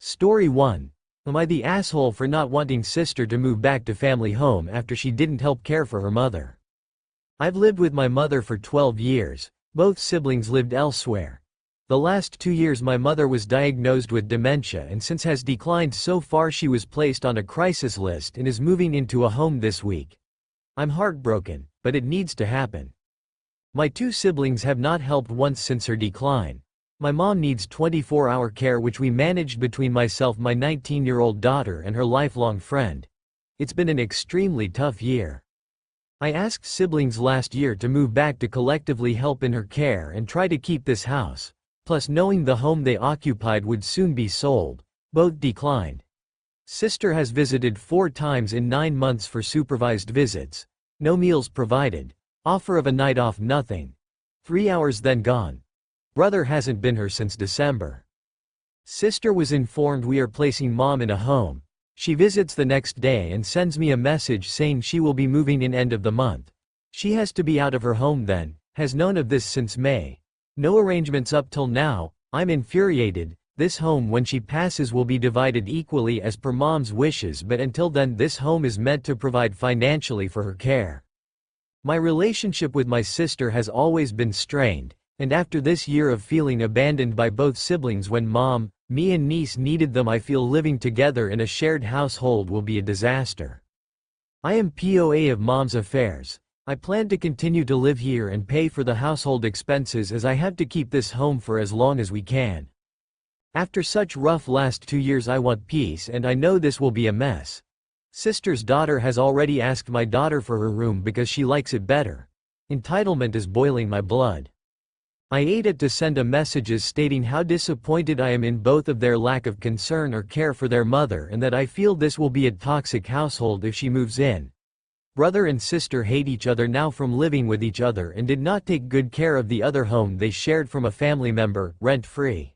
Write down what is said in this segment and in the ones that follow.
Story 1. Am I the asshole for not wanting sister to move back to family home after she didn't help care for her mother? I've lived with my mother for 12 years. Both siblings lived elsewhere. The last 2 years my mother was diagnosed with dementia and since has declined so far she was placed on a crisis list and is moving into a home this week. I'm heartbroken, but it needs to happen. My 2 siblings have not helped once since her decline. My mom needs 24-hour care which we managed between myself, my 19-year-old daughter and her lifelong friend. It's been an extremely tough year. I asked siblings last year to move back to collectively help in her care and try to keep this house, plus knowing the home they occupied would soon be sold. Both declined. Sister has visited 4 times in 9 months for supervised visits. No meals provided. Offer of a night off, nothing. 3 hours then gone. Brother hasn't been here since December. Sister was informed we are placing mom in a home. She visits the next day and sends me a message saying she will be moving in end of the month. She has to be out of her home then, has known of this since May. No arrangements up till now. I'm infuriated. This home when she passes will be divided equally as per mom's wishes, but until then this home is meant to provide financially for her care. My relationship with my sister has always been strained. And after this year of feeling abandoned by both siblings when mom, me and niece needed them, I feel living together in a shared household will be a disaster. I am POA of mom's affairs. I plan to continue to live here and pay for the household expenses as I have to keep this home for as long as we can. After such rough last 2 years I want peace and I know this will be a mess. Sister's daughter has already asked my daughter for her room because she likes it better. Entitlement is boiling my blood. I AITAH to send a messages stating how disappointed I am in both of their lack of concern or care for their mother and that I feel this will be a toxic household if she moves in. Brother and sister hate each other now from living with each other and did not take good care of the other home they shared from a family member, rent-free.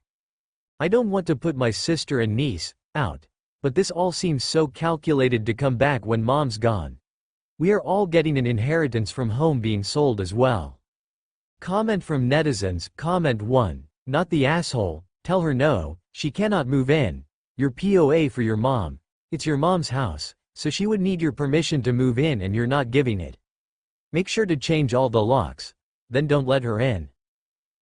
I don't want to put my sister and niece out, but this all seems so calculated to come back when mom's gone. We are all getting an inheritance from home being sold as well. Comment from netizens. Comment 1. Not the asshole. Tell her no, she cannot move in. You're POA for your mom. It's your mom's house, so she would need your permission to move in and you're not giving it. Make sure to change all the locks. Then don't let her in.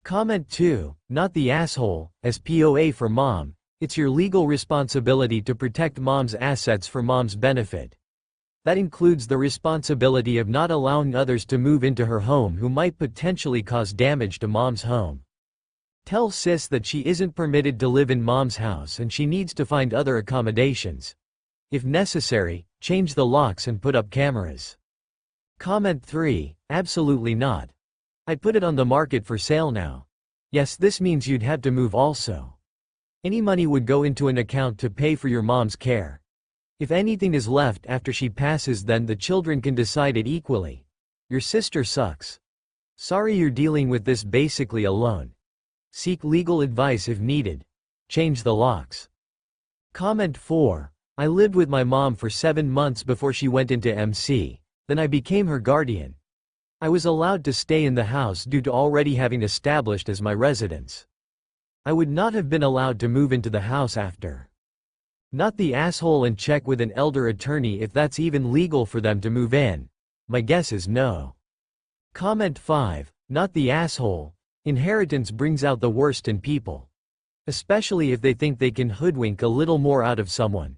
Comment 2. Not the asshole. As POA for mom, it's your legal responsibility to protect mom's assets for mom's benefit. That includes the responsibility of not allowing others to move into her home who might potentially cause damage to mom's home. Tell sis that she isn't permitted to live in mom's house and she needs to find other accommodations. If necessary, change the locks and put up cameras. Comment 3. Absolutely not. I'd put it on the market for sale now. Yes, this means you'd have to move also. Any money would go into an account to pay for your mom's care. If anything is left after she passes, then the children can decide it equally. Your sister sucks. Sorry you're dealing with this basically alone. Seek legal advice if needed. Change the locks. Comment 4. I lived with my mom for 7 months before she went into MC, then I became her guardian. I was allowed to stay in the house due to already having established as my residence. I would not have been allowed to move into the house after. Not the asshole, and check with an elder attorney if that's even legal for them to move in. My guess is no. Comment 5. Not the asshole. Inheritance brings out the worst in people. Especially if they think they can hoodwink a little more out of someone.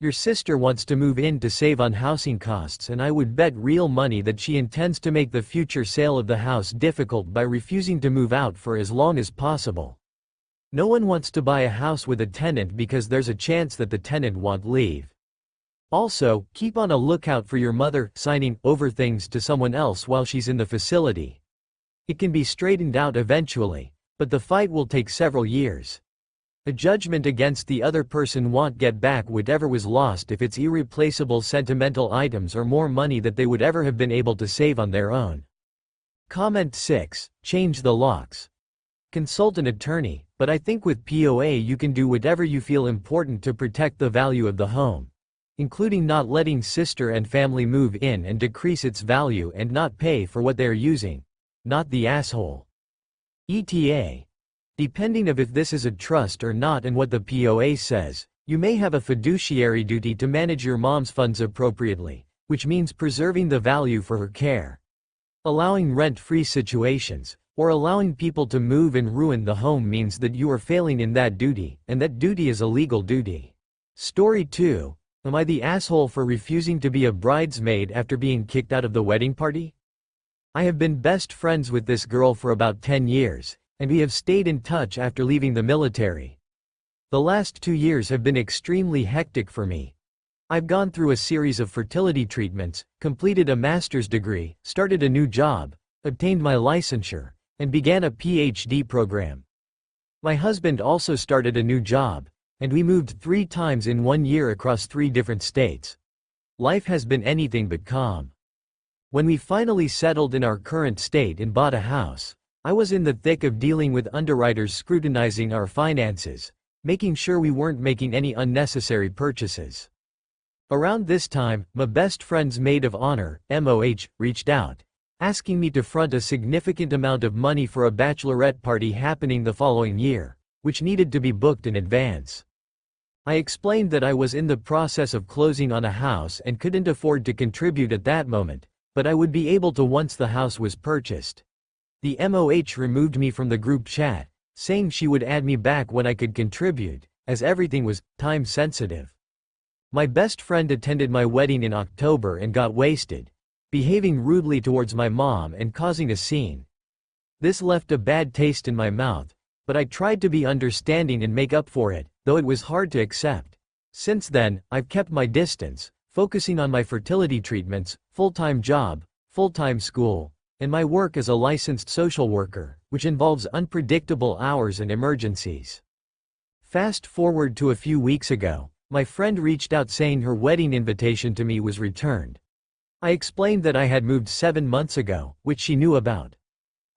Your sister wants to move in to save on housing costs, and I would bet real money that she intends to make the future sale of the house difficult by refusing to move out for as long as possible. No one wants to buy a house with a tenant because there's a chance that the tenant won't leave. Also, keep on a lookout for your mother signing over things to someone else while she's in the facility. It can be straightened out eventually, but the fight will take several years. A judgment against the other person won't get back whatever was lost if it's irreplaceable sentimental items or more money that they would ever have been able to save on their own. Comment 6. Change the locks. Consult an attorney, but I think with POA you can do whatever you feel important to protect the value of the home, including not letting sister and family move in and decrease its value and not pay for what they are using. Not the asshole. AITAH. Depending of if this is a trust or not and what the POA says, you may have a fiduciary duty to manage your mom's funds appropriately, which means preserving the value for her care. Allowing rent-free situations, or allowing people to move and ruin the home means that you are failing in that duty, and that duty is a legal duty. Story 2. Am I the asshole for refusing to be a bridesmaid after being kicked out of the wedding party? I have been best friends with this girl for about 10 years, and we have stayed in touch after leaving the military. The last 2 years have been extremely hectic for me. I've gone through a series of fertility treatments, completed a master's degree, started a new job, obtained my licensure, and began a PhD program. My husband also started a new job, and we moved 3 times in 1 year across 3 different states. Life has been anything but calm. When we finally settled in our current state and bought a house, I was in the thick of dealing with underwriters scrutinizing our finances, making sure we weren't making any unnecessary purchases. Around this time, my best friend's maid of honor, MOH, reached out, asking me to front a significant amount of money for a bachelorette party happening the following year, which needed to be booked in advance. I explained that I was in the process of closing on a house and couldn't afford to contribute at that moment, but I would be able to once the house was purchased. The MOH removed me from the group chat, saying she would add me back when I could contribute, as everything was time sensitive. My best friend attended my wedding in October and got wasted, behaving rudely towards my mom and causing a scene. This left a bad taste in my mouth, but I tried to be understanding and make up for it, though it was hard to accept. Since then, I've kept my distance, focusing on my fertility treatments, full-time job, full-time school, and my work as a licensed social worker, which involves unpredictable hours and emergencies. Fast forward to a few weeks ago, my friend reached out saying her wedding invitation to me was returned. I explained that I had moved 7 months ago, which she knew about.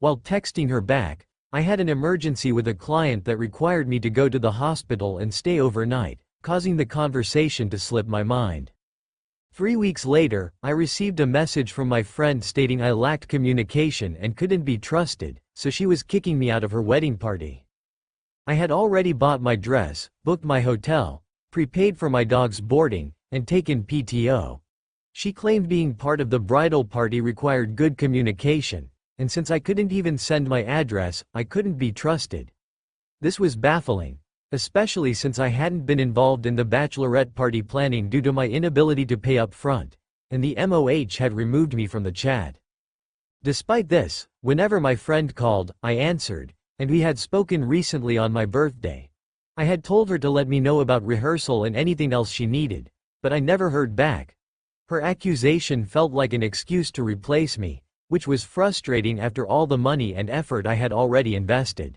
While texting her back, I had an emergency with a client that required me to go to the hospital and stay overnight, causing the conversation to slip my mind. 3 weeks later, I received a message from my friend stating I lacked communication and couldn't be trusted, so she was kicking me out of her wedding party. I had already bought my dress, booked my hotel, prepaid for my dog's boarding, and taken PTO. She claimed being part of the bridal party required good communication, and since I couldn't even send my address, I couldn't be trusted. This was baffling, especially since I hadn't been involved in the bachelorette party planning due to my inability to pay up front, and the MOH had removed me from the chat. Despite this, whenever my friend called, I answered, and we had spoken recently on my birthday. I had told her to let me know about rehearsal and anything else she needed, but I never heard back. Her accusation felt like an excuse to replace me, which was frustrating after all the money and effort I had already invested.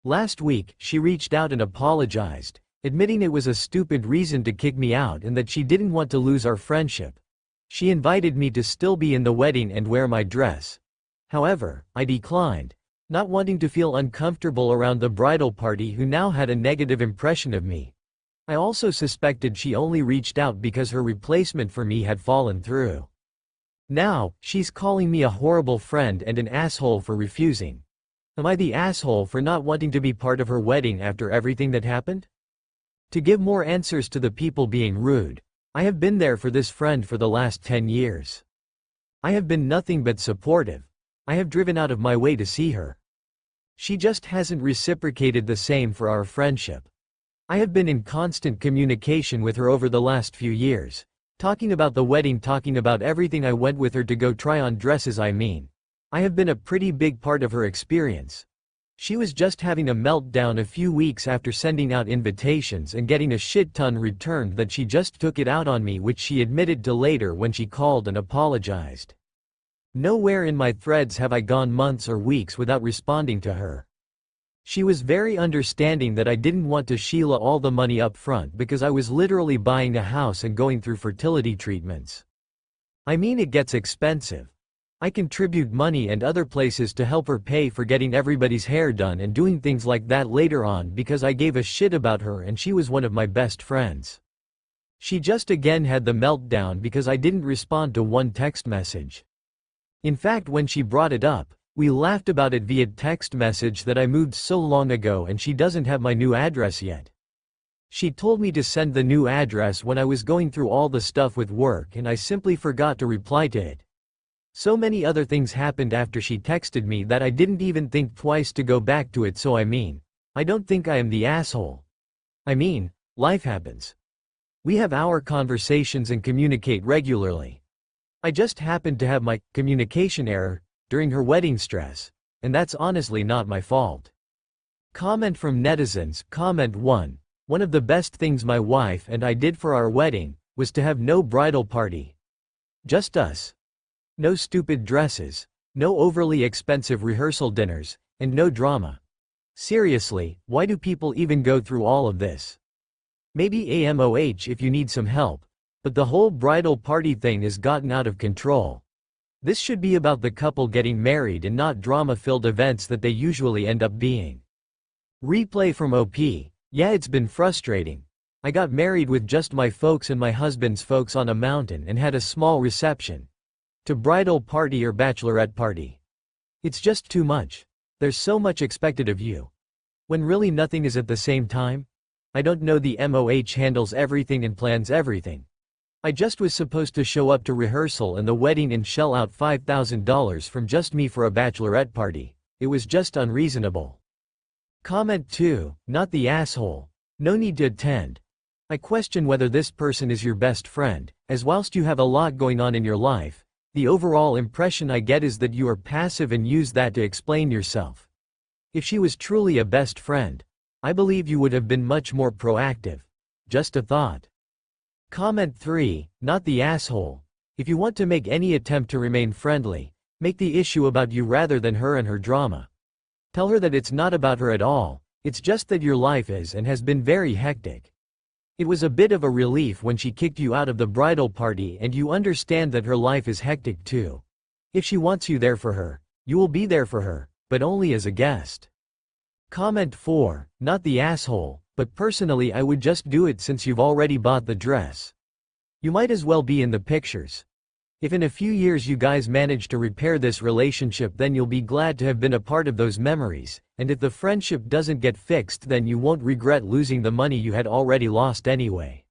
Last week, she reached out and apologized, admitting it was a stupid reason to kick me out and that she didn't want to lose our friendship. She invited me to still be in the wedding and wear my dress. However, I declined, not wanting to feel uncomfortable around the bridal party who now had a negative impression of me. I also suspected she only reached out because her replacement for me had fallen through. Now, she's calling me a horrible friend and an asshole for refusing. Am I the asshole for not wanting to be part of her wedding after everything that happened? To give more answers to the people being rude, I have been there for this friend for the last 10 years. I have been nothing but supportive. I have driven out of my way to see her. She just hasn't reciprocated the same for our friendship. I have been in constant communication with her over the last few years, talking about the wedding, talking about everything. I went with her to go try on dresses. I have been a pretty big part of her experience. She was just having a meltdown a few weeks after sending out invitations and getting a shit ton returned that she just took it out on me, which she admitted to later when she called and apologized. Nowhere in my threads have I gone months or weeks without responding to her. She was very understanding that I didn't want to Sheila all the money up front because I was literally buying a house and going through fertility treatments. I mean, it gets expensive. I contribute money and other places to help her pay for getting everybody's hair done and doing things like that later on because I gave a shit about her and she was one of my best friends. She just again had the meltdown because I didn't respond to one text message. In fact, when she brought it up, We laughed about it via text message that I moved so long ago and she doesn't have my new address yet. She told me to send the new address when I was going through all the stuff with work and I simply forgot to reply to it. So many other things happened after she texted me that I didn't even think twice to go back to it, so I don't think I am the asshole. Life happens. We have our conversations and communicate regularly. I just happened to have my communication error during her wedding stress, and that's honestly not my fault. Comment from netizens. Comment 1. One of the best things my wife and I did for our wedding was to have no bridal party. Just us. No stupid dresses, no overly expensive rehearsal dinners, and no drama. Seriously, why do people even go through all of this? Maybe AMOH if you need some help, but the whole bridal party thing has gotten out of control. This should be about the couple getting married and not drama-filled events that they usually end up being. Replay from OP. Yeah, it's been frustrating. I got married with just my folks and my husband's folks on a mountain and had a small reception. To bridal party or bachelorette party. It's just too much. There's so much expected of you. When really nothing is at the same time? I don't know, the MOH handles everything and plans everything. I just was supposed to show up to rehearsal and the wedding and shell out $5,000 from just me for a bachelorette party. It was just unreasonable. Comment 2. Not the asshole. No need to attend. I question whether this person is your best friend, as whilst you have a lot going on in your life, the overall impression I get is that you are passive and use that to explain yourself. If she was truly a best friend, I believe you would have been much more proactive. Just a thought. Comment 3. Not the asshole. If you want to make any attempt to remain friendly, make the issue about you rather than her and her drama. Tell her that it's not about her at all, it's just that your life is and has been very hectic. It was a bit of a relief when she kicked you out of the bridal party and you understand that her life is hectic too. If she wants you there for her, you will be there for her, but only as a guest. Comment 4. Not the asshole, but personally I would just do it since you've already bought the dress. You might as well be in the pictures. If in a few years you guys manage to repair this relationship, then you'll be glad to have been a part of those memories, and if the friendship doesn't get fixed, then you won't regret losing the money you had already lost anyway.